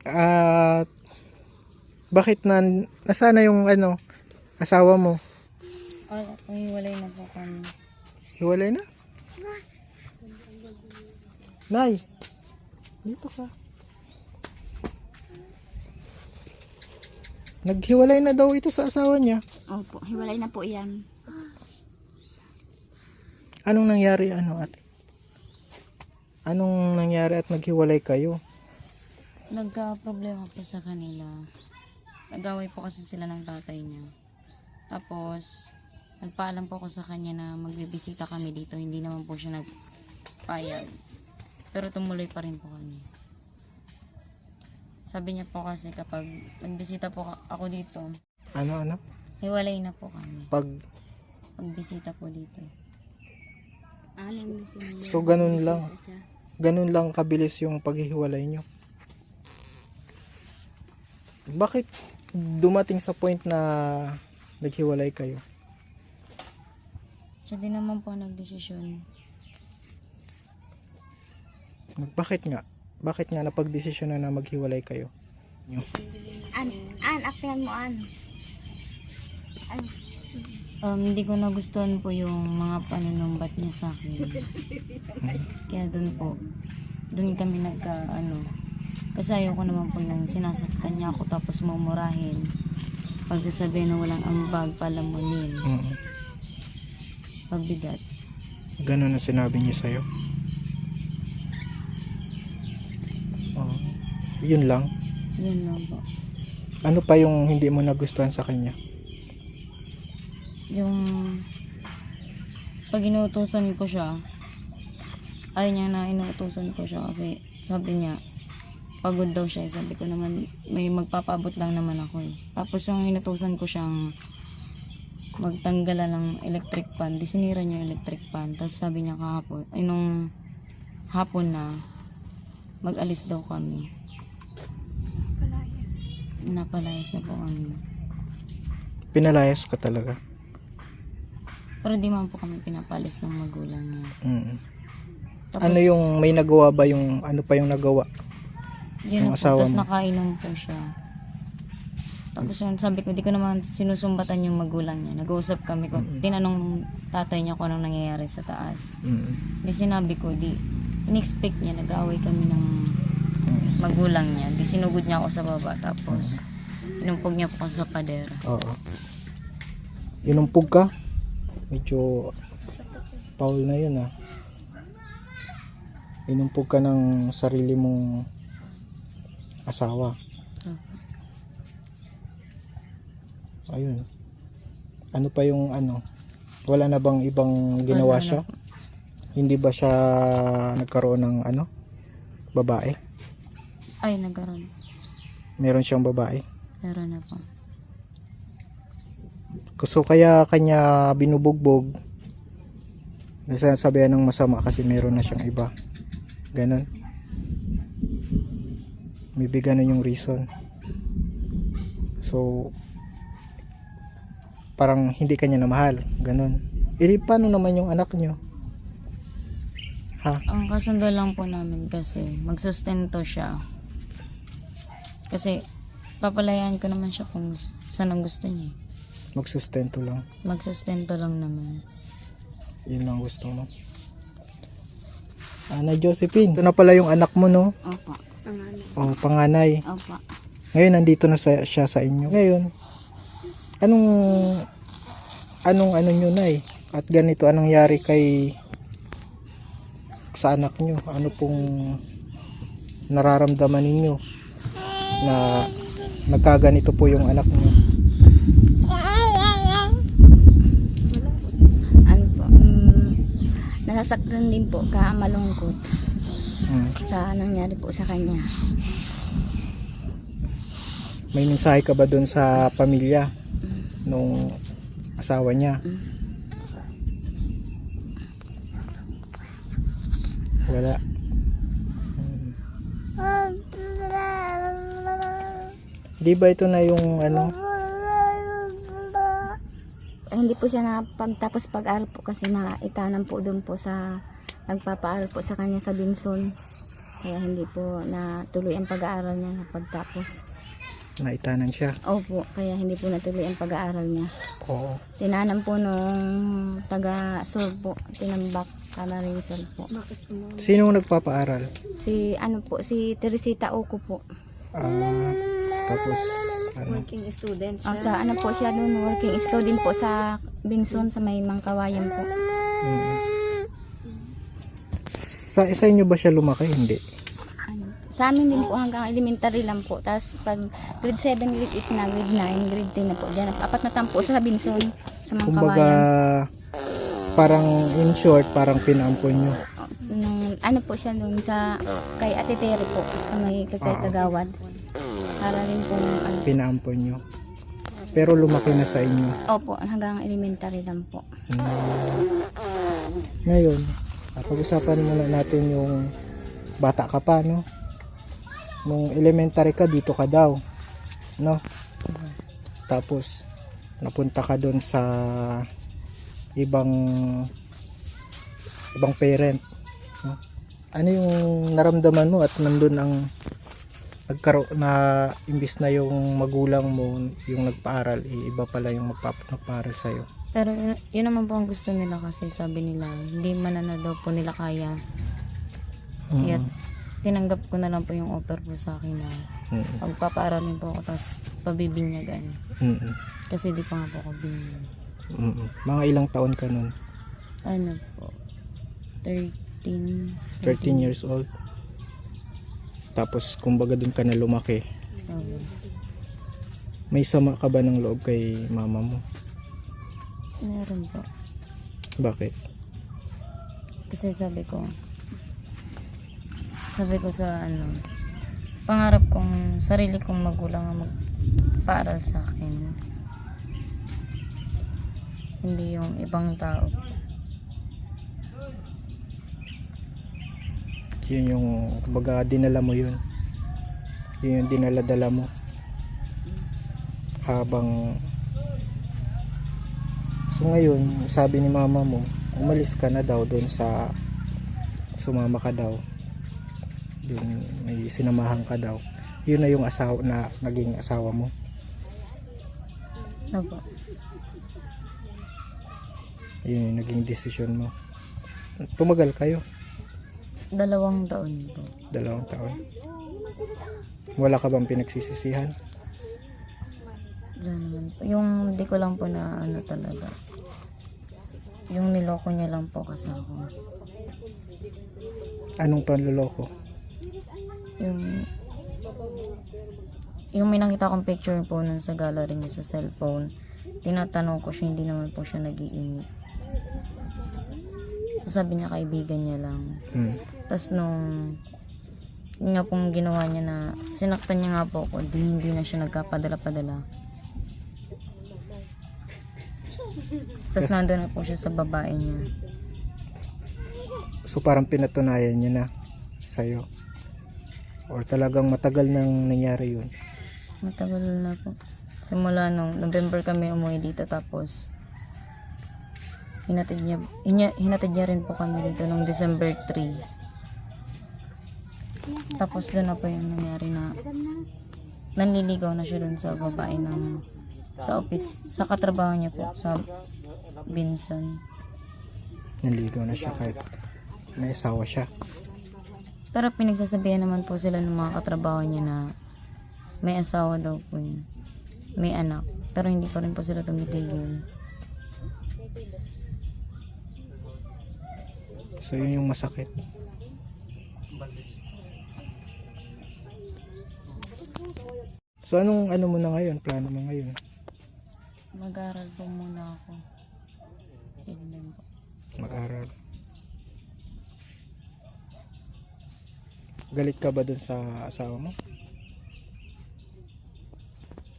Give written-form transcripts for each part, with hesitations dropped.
At bakit nasana yung asawa mo? Wala po, hiwalay na po kami. Hiwalay na? Nay, dito ka. Naghiwalay na daw ito sa asawa niya. Opo, hiwalay na po yan. Anong nangyari ate? Anong nangyari at naghiwalay kayo? Nagka-problema po sa kanila. Nag-away po kasi sila ng tatay niya. Tapos, nagpaalam po ako sa kanya na magbibisita kami dito. Hindi naman po siya nagpayag. Pero tumuloy pa rin po kami. Sabi niya po kasi kapag nagbisita po ako dito, Ano? hiwalay na po kami. Pagbisita po dito. So ganun lang. Ganun lang kabilis yung paghihiwalay nyo. Bakit dumating sa point na naghiwalay kayo? Siya din naman po nagdesisyon. Bakit nga? Bakit nga napagdesisyon na maghiwalay kayo? Akyan mo, Hindi ko nagustuhan po yung mga panunumbat niya sa akin. Kaya doon kami kasi ayoko naman po yung sinasaktan niya ako tapos mumurahin. Pagsasabihin na walang ambag, palamunin. Pagbigat. Ganun ang sinabi niya sa'yo? Oh, yun lang? Yun lang po. Ano pa yung hindi mo nagustuhan sa kanya? Yung pag inuutusan ko siya, ayaw niya na inuutusan ko siya kasi sabi niya pagod daw siya. Sabi ko naman may magpapaabot lang naman ako eh. Tapos yung inutusan ko siyang magtanggala ng electric pan, sinira niya yung electric pan. Tapos sabi niya kahapon, nung hapon na mag-alis daw kami. Napalayas na po kami. Pinalayas ka talaga? Pero di man po kami pinapalis ng magulang niya. Tapos, ano yung may nagawa ba yung ano pa yung nagawa? Yun Yung na po, asawa tapos mo? nakainom po siya. Tapos yun, sabi ko, di ko naman sinusumbatan yung magulang niya. Nag-uusap kami ko. Tinanong tatay niya kung anong nangyayari sa taas. Di sinabi ko, in-expect niya, nag-away kami ng magulang niya. Di sinugod niya ako sa baba. Tapos, inumpog niya po ako sa padera. Oo. Inumpog ka? Medyo foul na yun Inumpog ka ng sarili mong asawa. Ayun. Ano pa yung wala na bang ibang ginawa Wala siya? na. Hindi ba siya nagkaroon ng babae? Ay, nagkaroon. Meron siyang babae? Meron na po. So kaya kanya binubugbog, nasasabihan ng masama kasi meron na siyang iba. Ganon. Maybe ganon yung reason. So parang hindi kanya na mahal. Ganon. Paano naman yung anak nyo? Ang kasundo lang po namin kasi magsustento siya. Kasi papalayaan ko naman siya kung saan ang gusto niya. Magsustento lang. Magsustento lang naman. Yun lang gusto mo. Ana Josephine, ito na pala yung anak mo, no? Opo. Oh, panganay. Opo. Ngayon nandito na siya sa inyo. Ngayon, anong nyo na at ganito anong yari sa anak nyo? Ano pong nararamdaman ninyo na nagkaganito po yung anak nyo? Nasasaktan din po, malungkot sa nangyari po sa kanya. May mensahe ka ba doon sa pamilya nung asawa niya? Wala. Di ba ito na yung Hindi po siya pagtapos pag-aral po kasi naitanan po doon po sa nagpapaaral po sa kanya sa Binson. Kaya hindi po natuloy ang pag-aaral niya pagtapos. Naitanan siya. Opo, kaya hindi po natuloy ang pag-aaral niya. Oo. Tinanam po nung taga-Sur po, tinambak Camarisol po. Sinong nagpapaaral? Si Teresita Oco po. Tapos, ano? Working student Sa ano po siya doon, working student po sa Binson sa may Mangkawayan po. Sa inyo ba siya lumaki? Hindi. Sa amin din po hanggang elementary lang po. Tapos pag grade 7, grade 8 na, grade 9, grade 10 na po. Diyan, apat na tampo sa Binson sa Kumbaga, Mangkawayan. parang in short, parang pinaampon nyo. Ano po siya doon sa kay Ate Terry po, sa may kay Kagawad. Para rin po ano. Pinaampon nyo. Pero lumaki na sa inyo. Opo, hanggang elementary lang po. Ngayon, pag-usapan muna natin yung bata ka pa, no? Nung elementary ka, dito ka daw, no? Tapos, napunta ka doon sa ibang parent, no? Ano yung naramdaman mo at nandun ang nagkaroon na imbis na yung magulang mo yung nagpaaral, iba pala yung magpapaaral sa'yo? Pero yun naman po ang gusto nila kasi sabi nila, hindi man na daw po nila kaya. Kaya tinanggap ko na lang po yung offer po sa akin na pagpapaaralin po ako tapos pabibinyagan. Kasi di pa nga po ako binyag. Mga ilang taon ka nun? Ano po? 13 years old. Tapos kumbaga dun ka na lumaki. May sama ka ba ng loob kay mama mo? Meron po. Bakit? Kasi sabi ko sa pangarap kong sarili kong magulang ang magpaaral sa akin, hindi yung ibang tao. Yun yung kumbaga dinala mo yun. Yun yung dinala-dala mo habang so ngayon sabi ni mama mo umalis ka na daw doon sa sumama ka daw doon, may sinamahan ka daw. Yun na yung asawa na naging asawa mo. Opo. Yun yung naging desisyon mo. Tumagal kayo? 2 taon po. 2 taon. Wala ka bang pinagsisisihan? Wala naman po. Yung di ko lang po na talaga. Yung niloko niya lang po kasi ako. Anong panluloko? Yung may nakita kong picture po nun sa gallery niya sa cellphone, tinatanong ko siya, hindi naman po siya nag-iinit. So, sabi niya kaibigan niya lang. Tapos yun nga pong ginawa niya na sinaktan niya nga po ako, hindi na siya nagkapadala-padala. Tapos nandun na po siya sa babae niya. So parang pinatunayan niya na sa'yo? Or talagang matagal nang nangyari yun? Matagal na po. Simula nung November kami umuwi dito, tapos hinatid niya rin po kami dito nung December 3. Tapos doon na po yung nangyari na nanliligaw na siya doon sa babae sa office, sa katrabaho niya po, sa Binson. Nanligaw na siya kahit may asawa siya. Pero pinagsasabihan naman po sila ng mga katrabaho niya na may asawa daw po yun. May anak. Pero hindi pa rin po sila tumitigil. So yun yung masakit. So anong mo na ngayon? Plano mo ngayon? Mag-aral po muna ako. Yun lang po. Mag-aral. Galit ka ba dun sa asawa mo?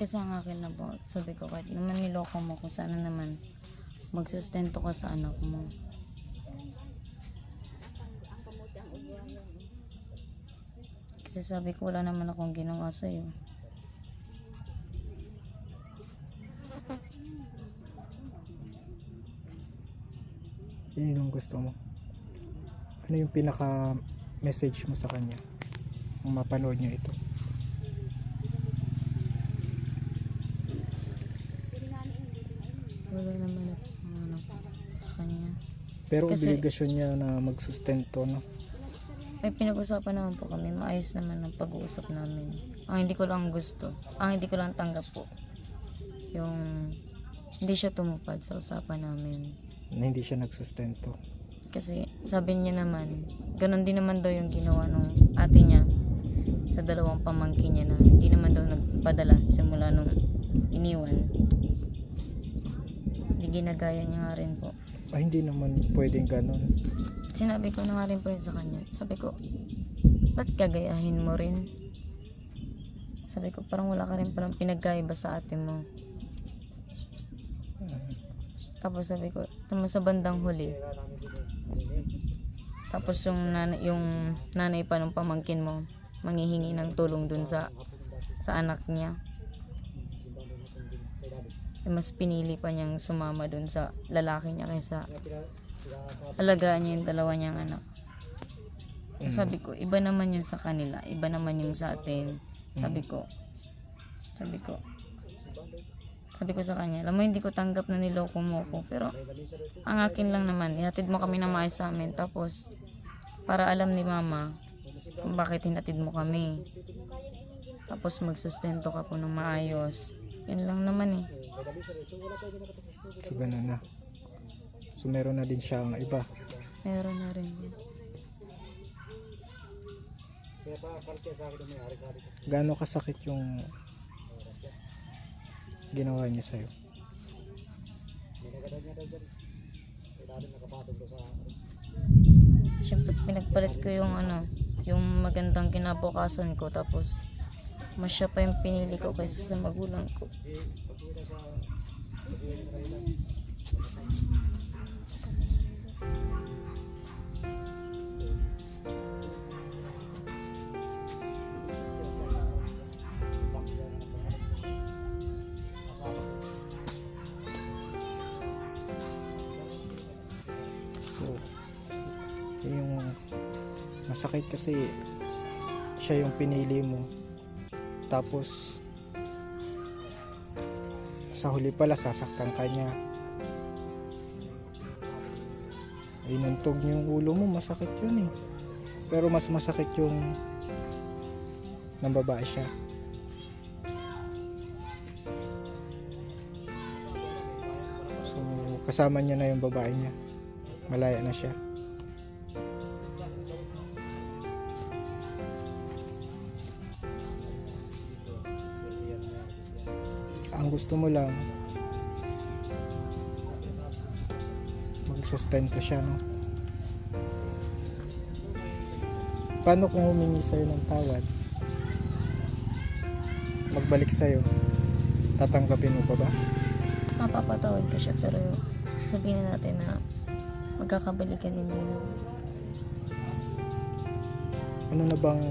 Kasi ang akin na po, sabi ko kahit naman niloko mo ko, sana naman magsustento ka sa anak mo. Kasi sabi ko wala naman akong ginawa sa'yo. Yun yung gusto mo. Ano yung pinaka message mo sa kanya kung mapanood niya ito? Wala naman ako ano, sa kanya. Pero Kasi- obligasyon niya na magsustento, no? May pinag-usapan naman po kami, maayos naman ang pag-uusap namin. Ang hindi ko lang gusto, ang hindi ko lang tanggap po, yung hindi siya tumupad sa usapan namin. Na hindi siya nagsustento. Kasi sabi niya naman, ganun din naman daw yung ginawa nung ate niya sa dalawang pamangkin niya na hindi naman daw nagpadala simula nung iniwan. Hindi ginagaya niya nga rin po. Ay, hindi naman pwedeng ganun. Sinabi ko na nga rin po yun sa kanya. Sabi ko, ba't gagayahin mo rin? Sabi ko, parang wala ka rin parang pinagkaiba sa ate mo. Tapos sabi ko, tama sa bandang huli. Tapos yung nanay pa ng pamangkin mo, manghihingi ng tulong dun sa anak niya. Mas pinili pa niyang sumama dun sa lalaki niya kaysa alagaan niya yung dalawa niyang anak. So sabi ko, iba naman yun sa kanila, iba naman yung sa atin. Sabi ko sa kanya, alam mo hindi ko tanggap na niloko mo ko, pero ang akin lang naman, ihatid mo kami na maayos sa amin, tapos para alam ni mama kung bakit hinatid mo kami, tapos magsustento ka po ng maayos. Yun lang naman eh. So, ganun na. So, meron na din siyang iba. Meron na rin. Gaano kasakit yung ginawa niya sa'yo? Siyempre pinagpalit ko yung yung magandang kinabukasan ko, tapos mas siya pa yung pinili ko kaysa sa magulang ko. So, yung masakit kasi siya yung pinili mo. Tapos, sa huli pala, sasaktan ka niya. Inuntog niyo yung ulo mo, masakit yun eh. Pero mas masakit yung nang babae siya. So, kasama niya na yung babae niya. Malaya na siya. Ang gusto mo lang magsustento siya, no? Paano kung humingi sa'yo ng tawad? Magbalik sa'yo, tatanggapin mo pa ba? Mapapatawad ko siya, pero sabihin na natin na magkakabalikan din din. Ano na bang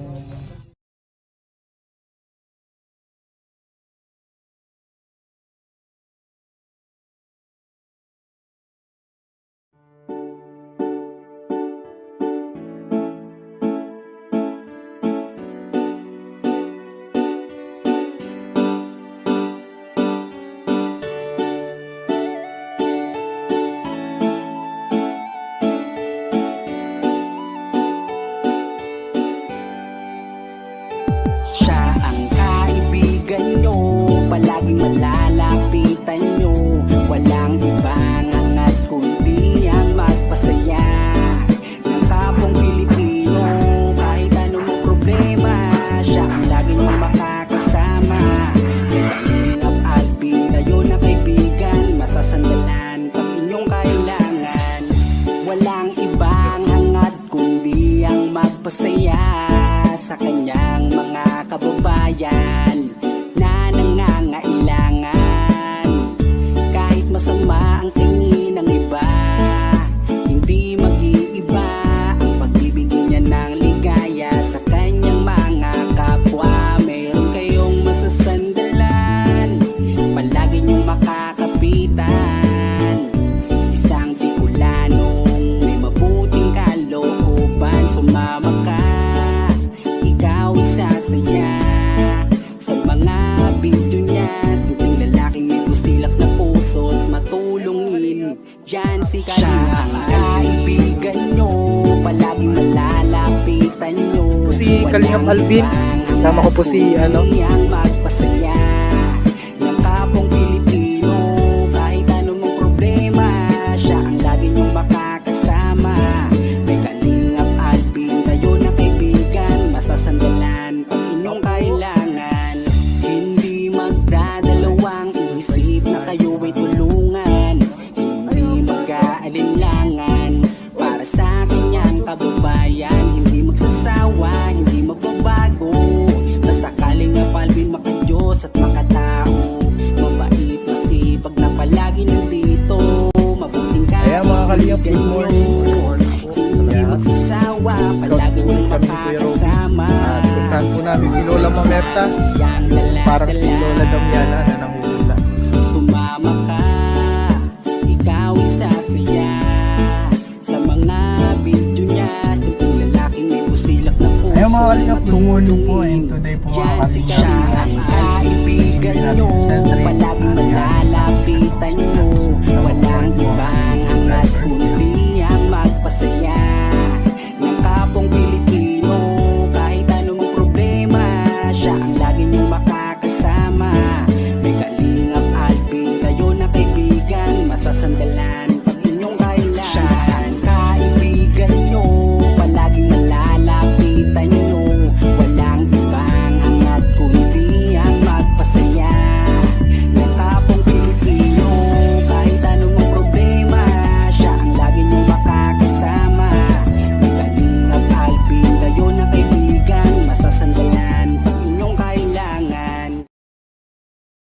Siya ang kaibigan nyo, palaging malalapitan nyo. Walang ibang hangat kundi ang magpasaya ng kapong Pilipino. Kahit anong problema, siya ang lagi nyong makakasama. May Kalingap Alvin, kayo na kaibigan, masasandalan pag inyong kailangan. Walang ibang hangat kundi ang magpasaya sa kanyang mga kababayan na nangangailangan. Kahit masama ang tingin ng iba, hindi mag-iiba ang pagbibigay niya ng ligaya sa kanyang mga kapwa. Meron kayong masasandalan, palagi niyong makakapitan. Isang Bicolanong may mabuting kalooban, sumama ka siya ang kaibigan nyo, palaging malalapitan nyo. Si Kalingap Alvin, kasama ko po si ang magpasaya ng kapong Pilipino. Kahit anong problema, siya ang lagi nyong makakasama. May Kalingap Alvin, kayo na kaibigan, masasandalan pag inyong kailangan. Hindi magdadalawang isip na kayo ay tulungan, hindi mag-aalinlangan para sa kanyang kababayan. Hindi magsasawa, hindi magbabago, basta Kalingap Alvin makadiyos at makatao. Mabait, masipag na palagi nandito, mabuting Ayan mga Kalingap, good morning. hindi magsasawa, palagi niyong makakasama. At puntahan po namin si Lola Mamerta, parang si Lola Damiana na nangungula. Sumama ka, ikaw isasaya sa mga video niya. Simpleng lalaking may busilak na puso. Ayan mga Kalingap, good morning po, and today po Yan kami siya ang kaibigan nyo, palaging malalapitan nyo.